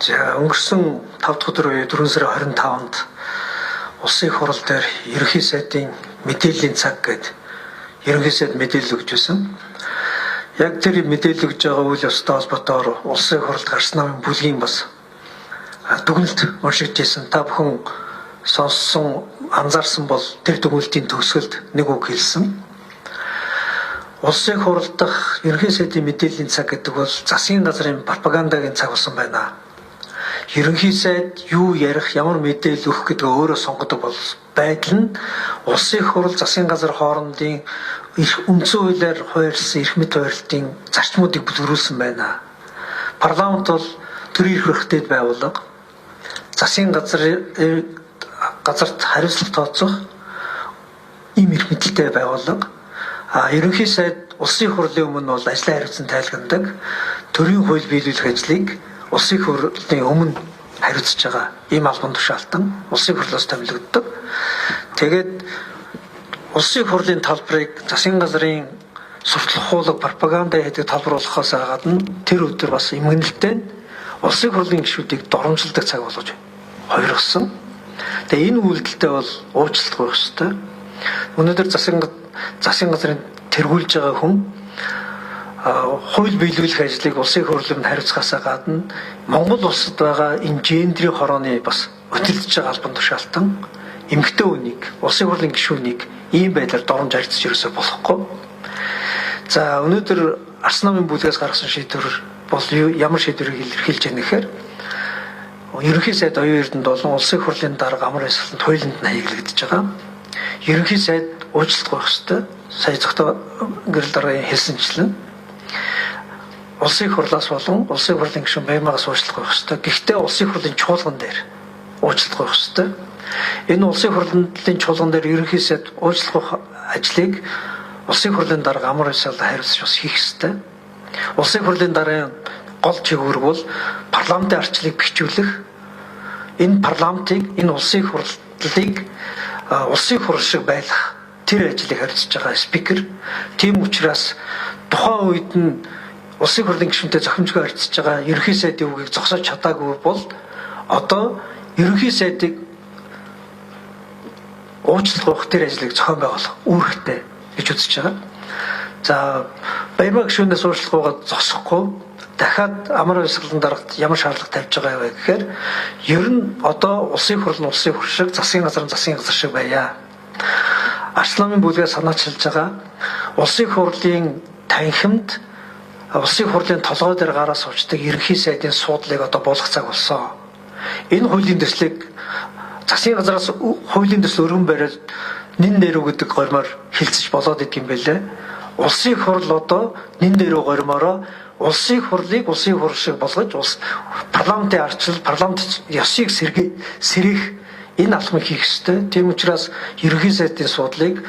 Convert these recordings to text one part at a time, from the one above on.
За өнгөрсөн 5 дахь өдөр буюу 4 сарын 25-нд улсын их хурал дээр ерөнхий сайдын мэдээллийн цаг гэдэг ерөнхий сайд мэдээлэл өгч байсан. Яг тэр мэдээлэл өгж байгаа үйл явцтай холбоотойгоор улсын их хуралд гарсан намын бүлгийн бас дүгнэлт уншигдж байсан. Та бүхэн сонссон, анзаарсан бол тэр дүгнэлтийн төгсгөлд нэг үг хэлсэн. Улсын их хурал дахь ерөнхий сайдын мэдээллийн цаг гэдэг бол засгийн газрын пропагандагийн цаг болсон байна. Ерөнхий сайд юу ярих, ямар мэдээлэл өгөх гэдгээ өөрөө сонгодог бол байдал нь улсын их хурал, засгийн газар хоорондын үндсэн хуулиар хуульсан эрх мэд хуульдын зарчмуудыг бүлгэрүүлсэн байна. Парламент бол төрийн эрх хэрэгтэй байгууллага, засгийн газарт хариуцлага тооцох ийм эрх мэдэлтэй байгууллага. Ерөнхий сайд улсын их хурлын өмнө бол ажлын хариуцсан тайлгнадаг, төрийн хууль биелүүлэх ажлыг улсын их хурлын өмнө хариуцж байгаа ийм албан тушаалтан улсын их хурлаас томилогддог. Тэгээд улсын их хурлын талбарыг засгийн газрын сурталчилгаулаг пропаганда хийдэг талбарлуулахаас гадна тэр өдөр бас эмгэнэлтэй улсын их хурлын гишүүдийг доромжилдог цаг болгож хувиргасан. Тэгээд энэ үйлдэлтэй бол уучлалт гуйх ёстой. Өнөөдөр засгийн газрын тэргүүлж байгаа хүн хууль биелүүлэх ажлыг улсын их хурлын хариуцахаас гадна Монгол улсад байгаа энэ гендрийн хорооны бас өтөлдөж байгаа албан тушаалтан эмэгтэй хүнийг, улсын их хурлын гишүүнийг ийм байдлаар доромж арчиж ерөөсөө болохгүй. За өнөөдөр Арс намын бүлгээс гаргасан шийдвэр бол ямар шийдвэрийг илэрхийлж байна гэхээр ерөнхий сайд оюун эрдэнэд болон улсын их хурлын дарга амар ёслолтод хуулинд нь хаяглагдж байгаа. Ерөнхий сайд уучлалт гуйх ёстой. Сая зөвхөн гэрэл даргын хэлсэнчлэн улсын их хурлаас болон улсын их хурлын гишүүн Баярмагаас уучлалт гуйх ёстой. Гэхдээ улсын их хурлын чуулган дээр уучлалт гуйх ёстой. Энэ улсын их хурлын чуулган дээр ерөнхий сайд уучлалт гуйх ажлыг улсын их хурлын дарга амар ёслолд хариуцж бас хийх ёстой. Улсын их хурлын даргын гол чиглэл бол парламентын арчлыг бэхжүүлэх. Энэ парламентыг, энэ улсын их хурлыг улсын их хурл шиг байлгах тэр ажлыг хариуцж байгаа спикер. Тийм учраас тухайн үед нь улсын хурлын гишүүнтэй зохимжгүй харьцаж байгаа ерөнхий сайдын үгийг зогсоож чадаагүй бол одоо ерөнхий сайдыг уучлалт гуйх тэр ажлыг зохион байгуулах үүрэгтэй гэж үзэж байгаа. За Баярмаг гишүүнээс уучлалт гуйгаад зогсохгүй дахиад амар ёслолтын дарагт ямар шаардлага тавьж байгаа вэ гэхээр ер нь одоо улсын их хурл нь улсын их хурл шиг, засгийн газар нь засгийн газар шиг байя. Арс намын бүлгээс санаачилж байгаа улсын их хурлын танхимд улсын их хурлын толгой дээр гараа суучдаг ерөнхий сайдын суудлыг одоо буулгах цаг болсон. Энэ хуулийн төслийг засгийн газараас хуулийн төсөл өргөн бариад нин нэрүү гэдэг гормоор хилцэж болоод идэг юм байлээ. Улсын их хурл одоо нин нэрүү гормороо улсын их хурлыг улсын их хурл шиг болгож парламентын арчил, парламент ёсыг сэргээх энэ алхмыг хийх ёстой. Тийм учраас ерөнхий сайдын суудлыг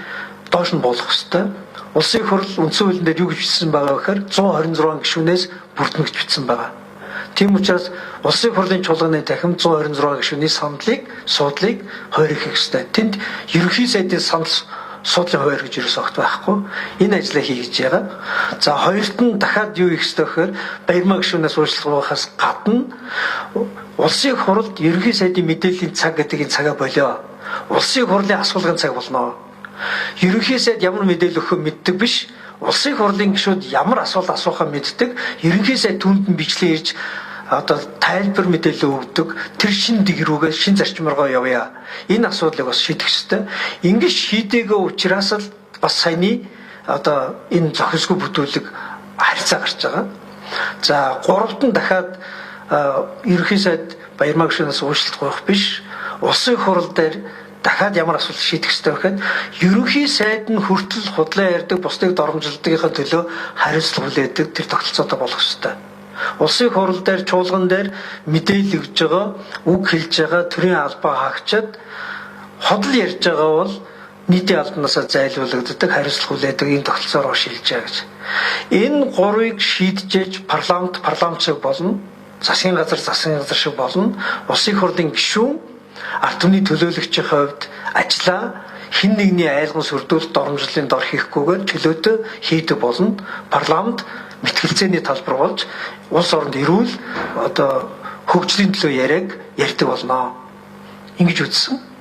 доош нь буулгах ёстой. Улсын их хурл үндсэн хуулинд юу гэж бичсэн байгаа вэ гэхээр 126 гишүүнээс бүрдэнэ гэж бичсэн байгаа. Тийм учраас улсын их хурлын чуулганы дахин 126 гишүүний суудлыг хойрох хийх ёстой. Тэнд ерөнхий сайдын санал суудлын хойр гэж ерөөс огт байхгүй. Энэ ажлаа хийж байгаа. За хоёрт нь дахиад юу хийх ёстой гэхээр Баярмаг гишүүнээс уучлалт гуйхаас гадна улсын их хуралд ерөнхий сайдын мэдээллийн цаг гэдэг энэ цагаа болио. Улсын их хурлын асуулгын цаг болно. Ерөнхий сайд ямар мэдээлэл өгөхөө мэддэг биш. Улсын их хурлын гишүүд ямар асуулт асуухаа мэддэг. Ерөнхий сайд түүнд нь бичлэн ирж одоо тайлбар мэдээлэл өгдөг. Тэр шин дэг рүүгээ шин зарчмааргаа явъя. Энэ асуудлыг бас шийдэх ёстой. Ингэж шийдээгүй учраас л бас саяны одоо энэ зохисгүй бүтүүлэг харьцаа гарч байгаа. За гуравт нь дахиад ерөнхий сайд Баярмаг гишүүнээс уучлалт гуйх биш. Улсын их хурал дээр дахиад ямар асуудал шийдэх ёстой вэ гэхэд ерөнхий сайд нь хүртэл худлаа ярьдаг, бусдыг доромжилдгийнхаа төлөө хариуцлага хүлээдэг тэр тогтолцоотой болох ёстой. Улсын их хурал дээр чуулган дээр мэдээлэл өгж байгаа, үг хэлж байгаа төрийн албаа хаагчаад ходол ярьж байгаа бол нийтийн албанаас зайлуулагддаг, хариуцлага хүлээдэг ийм тогтолцоороо шилжиж байгаа гэж. Энэ гурвыг шийдэж парламент шиг болно, засгийн газар шиг болно, улсын их хурлын гишүүн ард түмний төлөөлөгчийн хувьд ажлаа хэн нэгний айлгын сүрдүүлэлт доромжлын дор хийхгүйгээр чөлөөтэй хийдэг болно. Парламент мэтгэлцээний талбар болж улс оронд эрүүл одоо хөгжлийн төлөө яриаг ярьдаг болноо. Ингэж үзсэн.